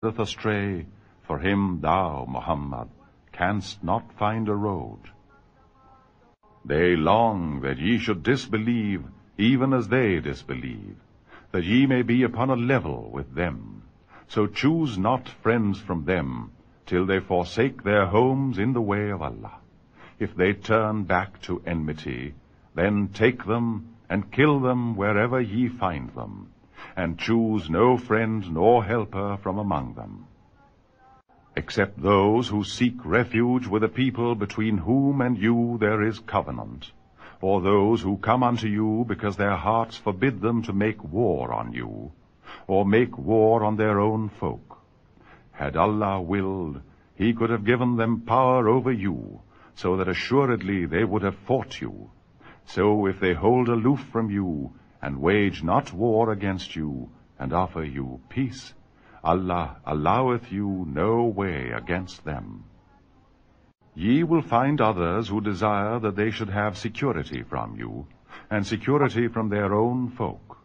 astray, for him thou, Muhammad, canst not find a road. They long that ye should disbelieve, even as they disbelieve, that ye may be upon a level with them. So choose not friends from them, till they forsake their homes in the way of Allah. If they turn back to enmity, then take them and kill them wherever ye find them, and choose no friend nor helper from among them, except those who seek refuge with a people between whom and you there is covenant, or those who come unto you because their hearts forbid them to make war on you, or make war on their own folk. Had Allah willed, he could have given them power over you, so that assuredly they would have fought you. So if they hold aloof from you, and wage not war against you, and offer you peace, Allah alloweth you no way against them. Ye will find others who desire that they should have security from you, and security from their own folk.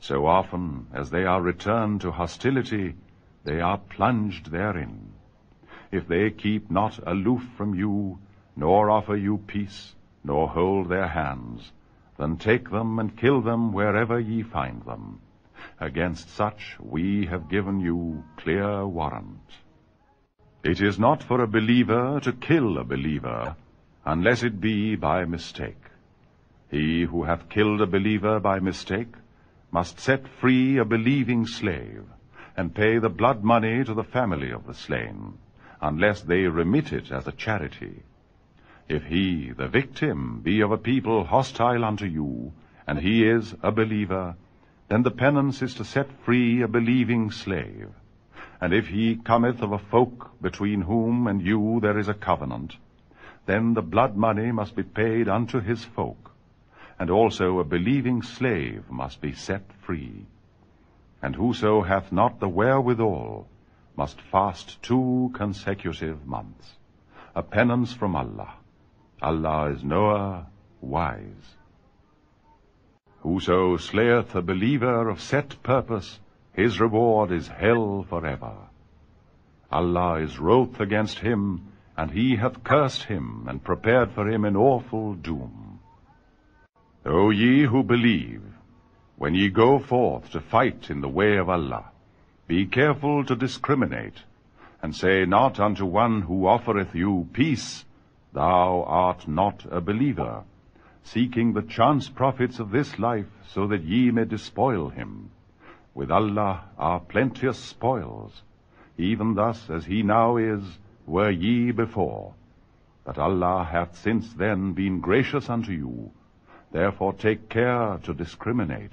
So often as they are returned to hostility, they are plunged therein. If they keep not aloof from you, nor offer you peace, nor hold their hands, then take them and kill them wherever ye find them. Against such we have given you clear warrant. It is not for a believer to kill a believer, unless it be by mistake. He who hath killed a believer by mistake must set free a believing slave, and pay the blood money to the family of the slain, unless they remit it as a charity. If he, the victim, be of a people hostile unto you, and he is a believer, then the penance is to set free a believing slave. And if he cometh of a folk between whom and you there is a covenant, then the blood money must be paid unto his folk, and also a believing slave must be set free. And whoso hath not the wherewithal must fast 2 consecutive months, a penance from Allah. Allah is knower, wise. Whoso slayeth a believer of set purpose, his reward is hell forever. Allah is wroth against him, and he hath cursed him, and prepared for him an awful doom. O ye who believe, when ye go forth to fight in the way of Allah, be careful to discriminate, and say not unto one who offereth you peace, Thou art not a believer, seeking the chance profits of this life, so that ye may despoil him. With Allah are plenteous spoils, even thus as he now is, were ye before. But Allah hath since then been gracious unto you. Therefore take care to discriminate.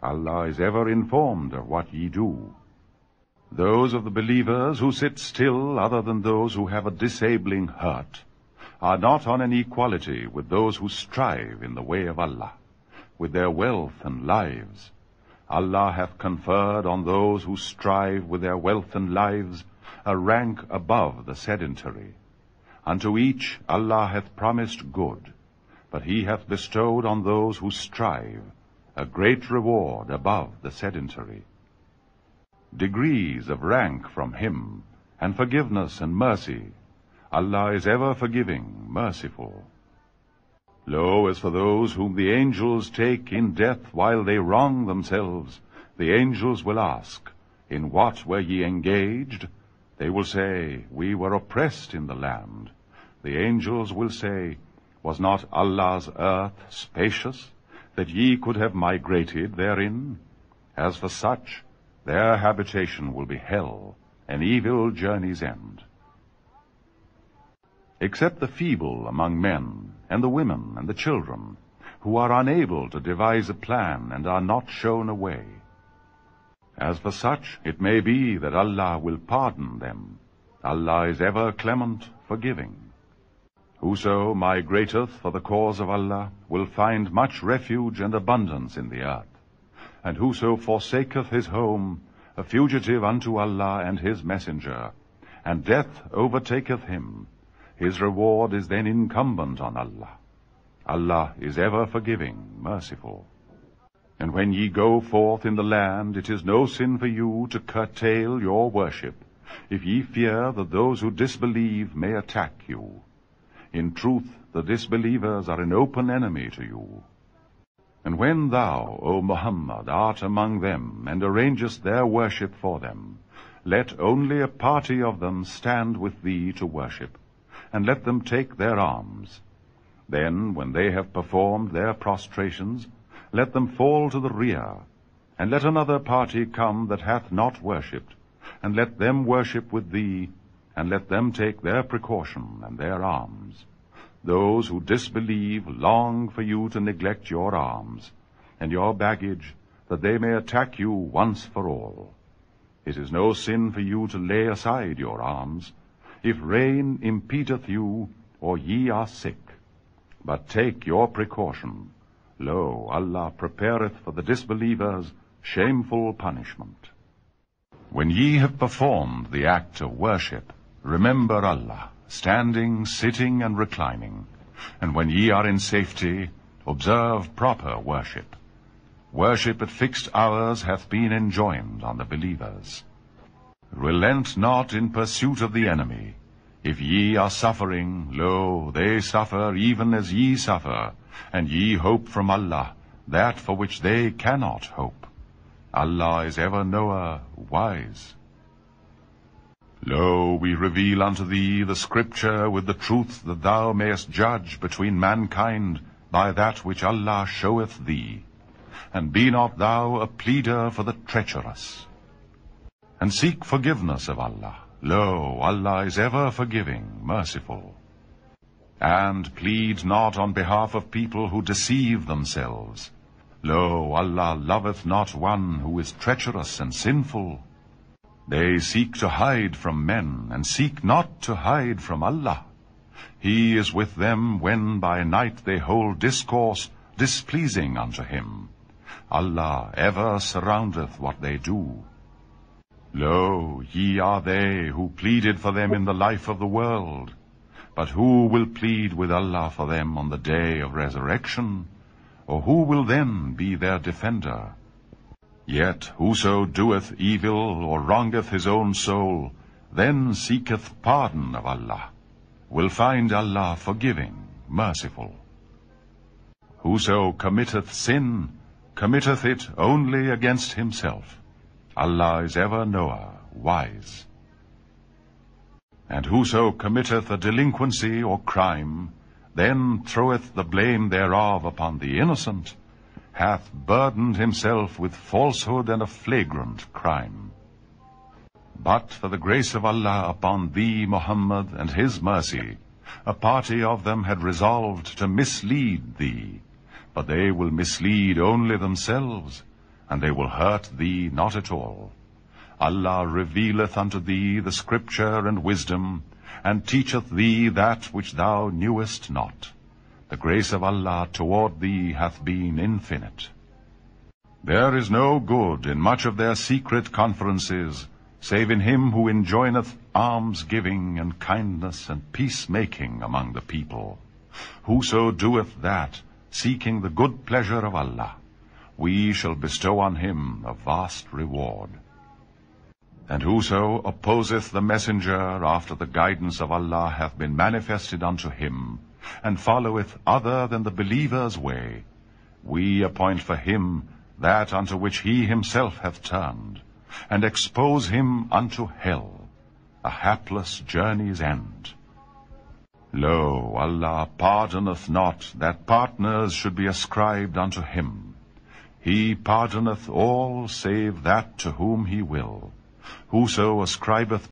Allah is ever informed of what ye do. Those of the believers who sit still, other than those who have a disabling hurt, are not on an equality with those who strive in the way of Allah, with their wealth and lives. Allah hath conferred on those who strive with their wealth and lives a rank above the sedentary. Unto each Allah hath promised good, but he hath bestowed on those who strive a great reward above the sedentary. Degrees of rank from him, and forgiveness and mercy. Allah is ever forgiving, merciful. Lo, as for those whom the angels take in death while they wrong themselves, the angels will ask, In what were ye engaged? They will say, We were oppressed in the land. The angels will say, Was not Allah's earth spacious, that ye could have migrated therein? As for such, their habitation will be hell, an evil journey's end. Except the feeble among men, and the women and the children, who are unable to devise a plan and are not shown a way. As for such, it may be that Allah will pardon them. Allah is ever clement, forgiving. Whoso migrateth for the cause of Allah will find much refuge and abundance in the earth. And whoso forsaketh his home, a fugitive unto Allah and his messenger, and death overtaketh him, his reward is then incumbent on Allah. Allah is ever forgiving, merciful. And when ye go forth in the land, it is no sin for you to curtail your worship, if ye fear that those who disbelieve may attack you. In truth, the disbelievers are an open enemy to you. And when thou, O Muhammad, art among them, and arrangest their worship for them, let only a party of them stand with thee to worship, and let them take their arms. Then, when they have performed their prostrations, let them fall to the rear, and let another party come that hath not worshipped, and let them worship with thee, and let them take their precaution and their arms. Those who disbelieve long for you to neglect your arms, and your baggage, that they may attack you once for all. It is no sin for you to lay aside your arms, if rain impedeth you, or ye are sick. But take your precaution. Lo, Allah prepareth for the disbelievers shameful punishment. When ye have performed the act of worship, remember Allah, standing, sitting, and reclining. And when ye are in safety, observe proper worship. Worship at fixed hours hath been enjoined on the believers. Relent not in pursuit of the enemy. If ye are suffering, lo, they suffer even as ye suffer, and ye hope from Allah that for which they cannot hope. Allah is ever knower, wise. Lo, we reveal unto thee the Scripture with the truth, that thou mayest judge between mankind by that which Allah showeth thee. And be not thou a pleader for the treacherous. And seek forgiveness of Allah. Lo, Allah is ever forgiving, merciful. And plead not on behalf of people who deceive themselves. Lo, Allah loveth not one who is treacherous and sinful. They seek to hide from men, and seek not to hide from Allah. He is with them when by night they hold discourse displeasing unto him. Allah ever surroundeth what they do. Lo, ye are they who pleaded for them in the life of the world. But who will plead with Allah for them on the day of resurrection? Or who will then be their defender? Yet whoso doeth evil or wrongeth his own soul, then seeketh pardon of Allah, will find Allah forgiving, merciful. Whoso committeth sin, committeth it only against himself. Allah is ever knower, wise. And whoso committeth a delinquency or crime, then throweth the blame thereof upon the innocent, hath burdened himself with falsehood and a flagrant crime. But for the grace of Allah upon thee, Muhammad, and his mercy, a party of them had resolved to mislead thee, but they will mislead only themselves, and they will hurt thee not at all. Allah revealeth unto thee the Scripture and wisdom, and teacheth thee that which thou knewest not. The grace of Allah toward thee hath been infinite. There is no good in much of their secret conferences, save in him who enjoineth alms-giving and kindness and peacemaking among the people. Whoso doeth that, seeking the good pleasure of Allah, we shall bestow on him a vast reward. And whoso opposeth the messenger after the guidance of Allah hath been manifested unto him, and followeth other than the believer's way, we appoint for him that unto which he himself hath turned, and expose him unto hell, a hapless journey's end. Lo, Allah pardoneth not that partners should be ascribed unto him. He pardoneth all save that to whom he will. Whoso ascribeth